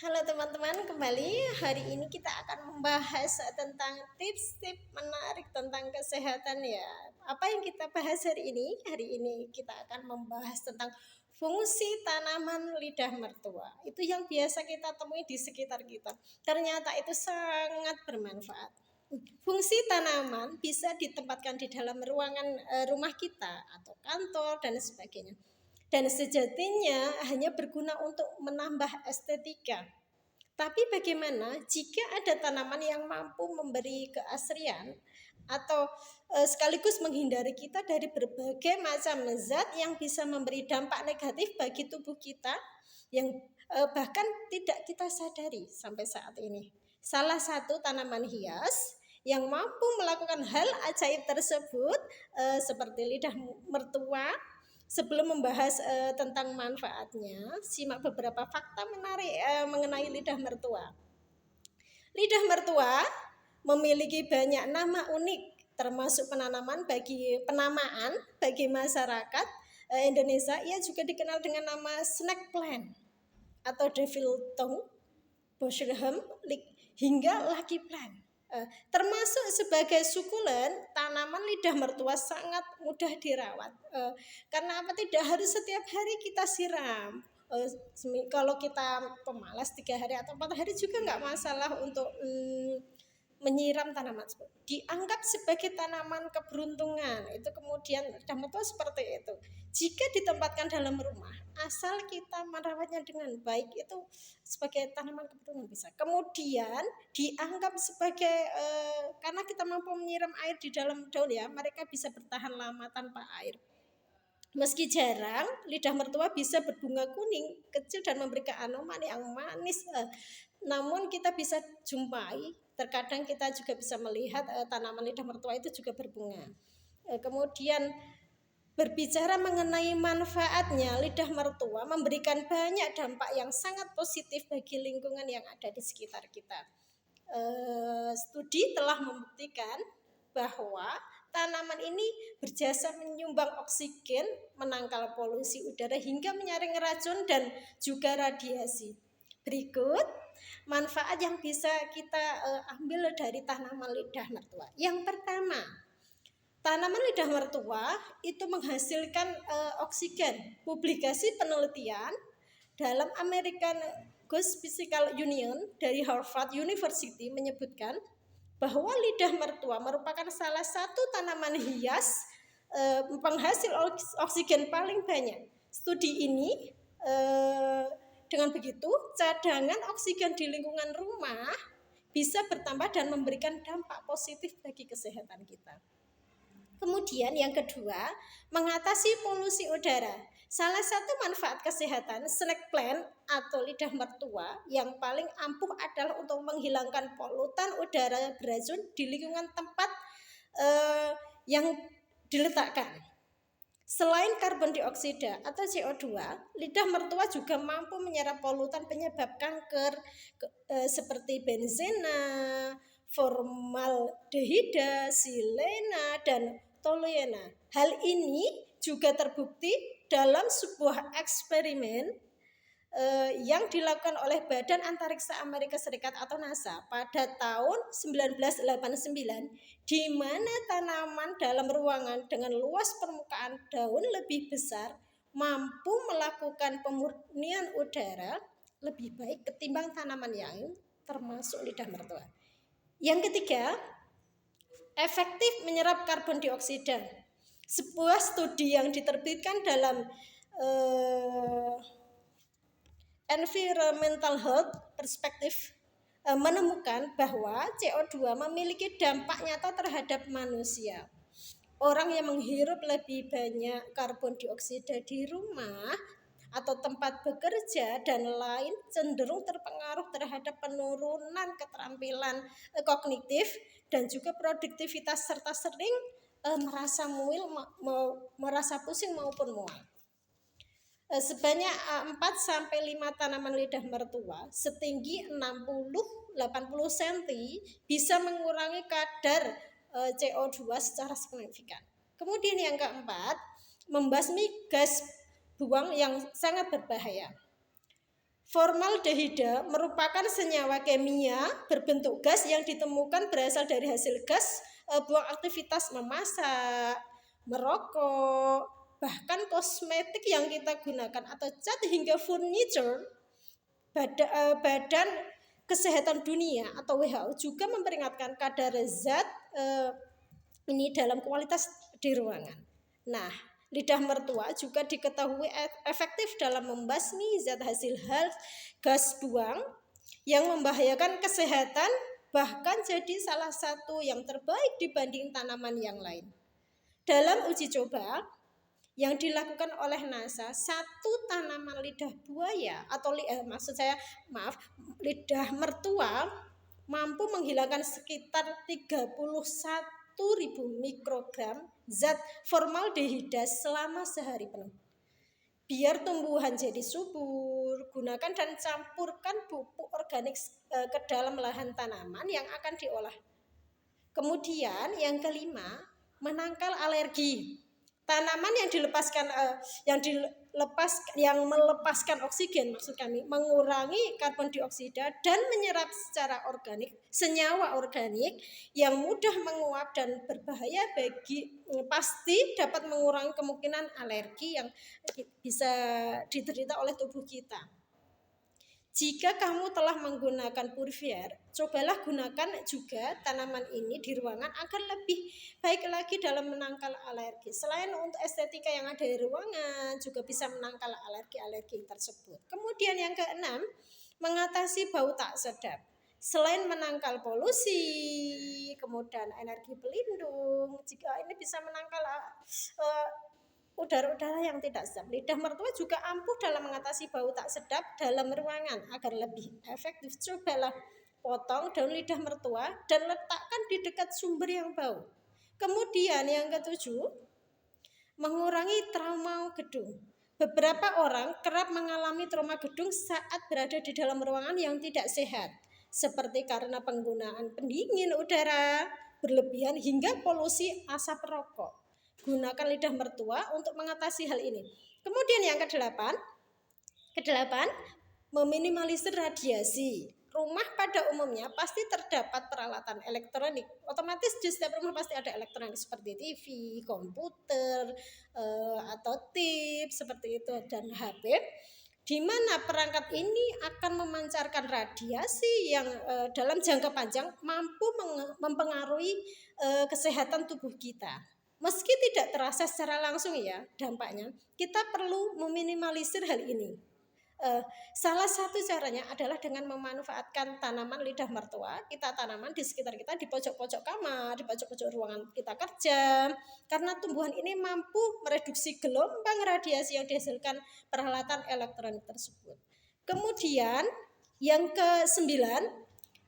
Halo teman-teman, kembali hari ini kita akan membahas tentang tips-tips menarik tentang kesehatan ya. Apa yang kita bahas hari ini? Hari ini kita akan membahas tentang fungsi tanaman lidah mertua. Itu yang biasa kita temui di sekitar kita. Ternyata itu sangat bermanfaat. Fungsi tanaman bisa ditempatkan di dalam ruangan rumah kita atau kantor dan sebagainya. Dan sejatinya hanya berguna untuk menambah estetika. Tapi bagaimana jika ada tanaman yang mampu memberi keasrian atau sekaligus menghindari kita dari berbagai macam zat yang bisa memberi dampak negatif bagi tubuh kita yang bahkan tidak kita sadari sampai saat ini. Salah satu tanaman hias yang mampu melakukan hal ajaib tersebut seperti lidah mertua. Sebelum membahas tentang manfaatnya, simak beberapa fakta menarik mengenai lidah mertua. Lidah mertua memiliki banyak nama unik, termasuk penamaan bagi masyarakat Indonesia. Ia juga dikenal dengan nama snake plant atau devil tongue, Bosherham, hingga lucky plant. Termasuk sebagai sukulen, tanaman lidah mertua sangat mudah dirawat. Karena apa? Tidak harus setiap hari kita siram. Kalau kita pemalas 3 hari atau 4 hari juga nggak masalah untuk menyiram tanaman tersebut. Dianggap sebagai tanaman keberuntungan. Itu kemudian lidah mertua seperti itu. Jika ditempatkan dalam rumah, asal kita merawatnya dengan baik, itu sebagai tanaman keberuntungan bisa. Kemudian dianggap sebagai karena kita mampu menyiram air di dalam daun ya, mereka bisa bertahan lama tanpa air. Meski jarang, lidah mertua bisa berbunga kuning kecil dan memberikan aroma yang manis. Namun kita bisa jumpai, terkadang kita juga bisa melihat tanaman lidah mertua itu juga berbunga. Kemudian berbicara mengenai manfaatnya, lidah mertua memberikan banyak dampak yang sangat positif bagi lingkungan yang ada di sekitar kita. Studi telah membuktikan bahwa tanaman ini berjasa menyumbang oksigen, menangkal polusi udara hingga menyaring racun dan juga radiasi. Berikut manfaat yang bisa kita ambil dari tanaman lidah mertua. Yang pertama, tanaman lidah mertua itu menghasilkan oksigen. Publikasi penelitian dalam American Geophysical Union dari Harvard University menyebutkan bahwa lidah mertua merupakan salah satu tanaman hias penghasil oksigen paling banyak. Studi ini dengan begitu cadangan oksigen di lingkungan rumah bisa bertambah dan memberikan dampak positif bagi kesehatan kita. Kemudian yang kedua, mengatasi polusi udara. Salah satu manfaat kesehatan snake plant atau lidah mertua yang paling ampuh adalah untuk menghilangkan polutan udara beracun di lingkungan tempat yang diletakkan. Selain karbon dioksida atau CO2, lidah mertua juga mampu menyerap polutan penyebab kanker seperti benzena, formaldehida, silena, dan toluena. Hal ini juga terbukti dalam sebuah eksperimen yang dilakukan oleh Badan Antariksa Amerika Serikat atau NASA pada tahun 1989, di mana tanaman dalam ruangan dengan luas permukaan daun lebih besar mampu melakukan pemurnian udara lebih baik ketimbang tanaman yang termasuk lidah mertua. Yang ketiga, efektif menyerap karbon dioksida. Sebuah studi yang diterbitkan dalam Environmental Health Perspective menemukan bahwa CO2 memiliki dampak nyata terhadap manusia. Orang yang menghirup lebih banyak karbon dioksida di rumah atau tempat bekerja dan lain cenderung terpengaruh terhadap penurunan keterampilan kognitif dan juga produktivitas serta sering merasa pusing maupun mual. Sebanyak 4-5 tanaman lidah mertua setinggi 60-80 cm bisa mengurangi kadar CO2 secara signifikan. Kemudian yang keempat, membasmi gas buang yang sangat berbahaya. Formaldehida merupakan senyawa kimia berbentuk gas yang ditemukan berasal dari hasil gas buang aktivitas memasak, merokok, bahkan kosmetik yang kita gunakan atau cat hingga furniture. Badan Kesehatan Dunia atau WHO juga memperingatkan kadar zat ini dalam kualitas di ruangan. Nah, lidah mertua juga diketahui efektif dalam membasmi zat hasil gas buang yang membahayakan kesehatan, bahkan jadi salah satu yang terbaik dibanding tanaman yang lain. Dalam uji coba yang dilakukan oleh NASA, satu tanaman lidah buaya atau lidah mertua mampu menghilangkan sekitar 31.000 mikrogram zat formaldehida selama sehari penuh. Biar tumbuhan jadi subur, gunakan dan campurkan pupuk organik ke dalam lahan tanaman yang akan diolah. Kemudian yang kelima, menangkal alergi. Tanaman yang melepaskan oksigen, maksud kami mengurangi karbon dioksida dan menyerap secara organik senyawa organik yang mudah menguap dan berbahaya pasti dapat mengurangi kemungkinan alergi yang bisa diderita oleh tubuh kita. Jika kamu telah menggunakan purifier, cobalah gunakan juga tanaman ini di ruangan agar lebih baik lagi dalam menangkal alergi. Selain untuk estetika yang ada di ruangan, juga bisa menangkal alergi-alergi tersebut. Kemudian yang keenam, mengatasi bau tak sedap. Selain menangkal polusi, kemudian energi pelindung, jika ini bisa menangkal udara-udara yang tidak sedap. Lidah mertua juga ampuh dalam mengatasi bau tak sedap dalam ruangan. Agar lebih efektif, cobalah potong daun lidah mertua dan letakkan di dekat sumber yang bau. Kemudian yang ketujuh, mengurangi trauma gedung. Beberapa orang kerap mengalami trauma gedung saat berada di dalam ruangan yang tidak sehat, seperti karena penggunaan pendingin udara berlebihan hingga polusi asap rokok. Gunakan lidah mertua untuk mengatasi hal ini. Kemudian yang kedelapan, meminimalisir radiasi. Rumah pada umumnya pasti terdapat peralatan elektronik. Otomatis di setiap rumah pasti ada elektronik seperti TV, komputer, atau tip seperti itu dan HP. Di mana perangkat ini akan memancarkan radiasi yang dalam jangka panjang mampu mempengaruhi kesehatan tubuh kita. Meski tidak terasa secara langsung ya dampaknya, kita perlu meminimalisir hal ini. Salah satu caranya adalah dengan memanfaatkan tanaman lidah mertua. Kita tanaman di sekitar kita, di pojok-pojok kamar, di pojok-pojok ruangan kita kerja, karena tumbuhan ini mampu mereduksi gelombang radiasi yang dihasilkan peralatan elektronik tersebut. Kemudian yang ke-9,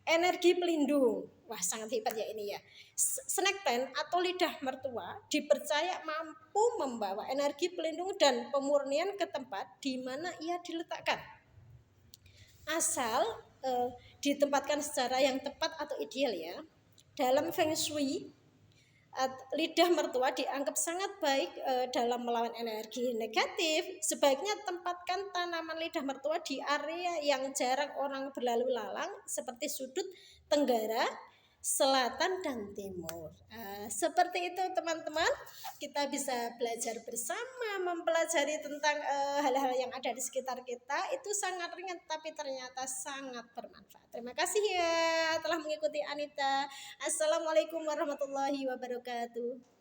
energi pelindung. Wah, sangat hebat ya ini ya. Snack plant atau lidah mertua dipercaya mampu membawa energi pelindung dan pemurnian ke tempat di mana ia diletakkan. Asal ditempatkan secara yang tepat atau ideal ya. Dalam Feng Shui, lidah mertua dianggap sangat baik dalam melawan energi negatif. Sebaiknya tempatkan tanaman lidah mertua di area yang jarang orang berlalu lalang seperti sudut tenggara, selatan dan timur. Seperti itu teman-teman, kita bisa belajar bersama, mempelajari tentang hal-hal yang ada di sekitar kita. Itu sangat ringan tapi ternyata sangat bermanfaat. Terima kasih ya telah mengikuti Anita. Assalamualaikum warahmatullahi wabarakatuh.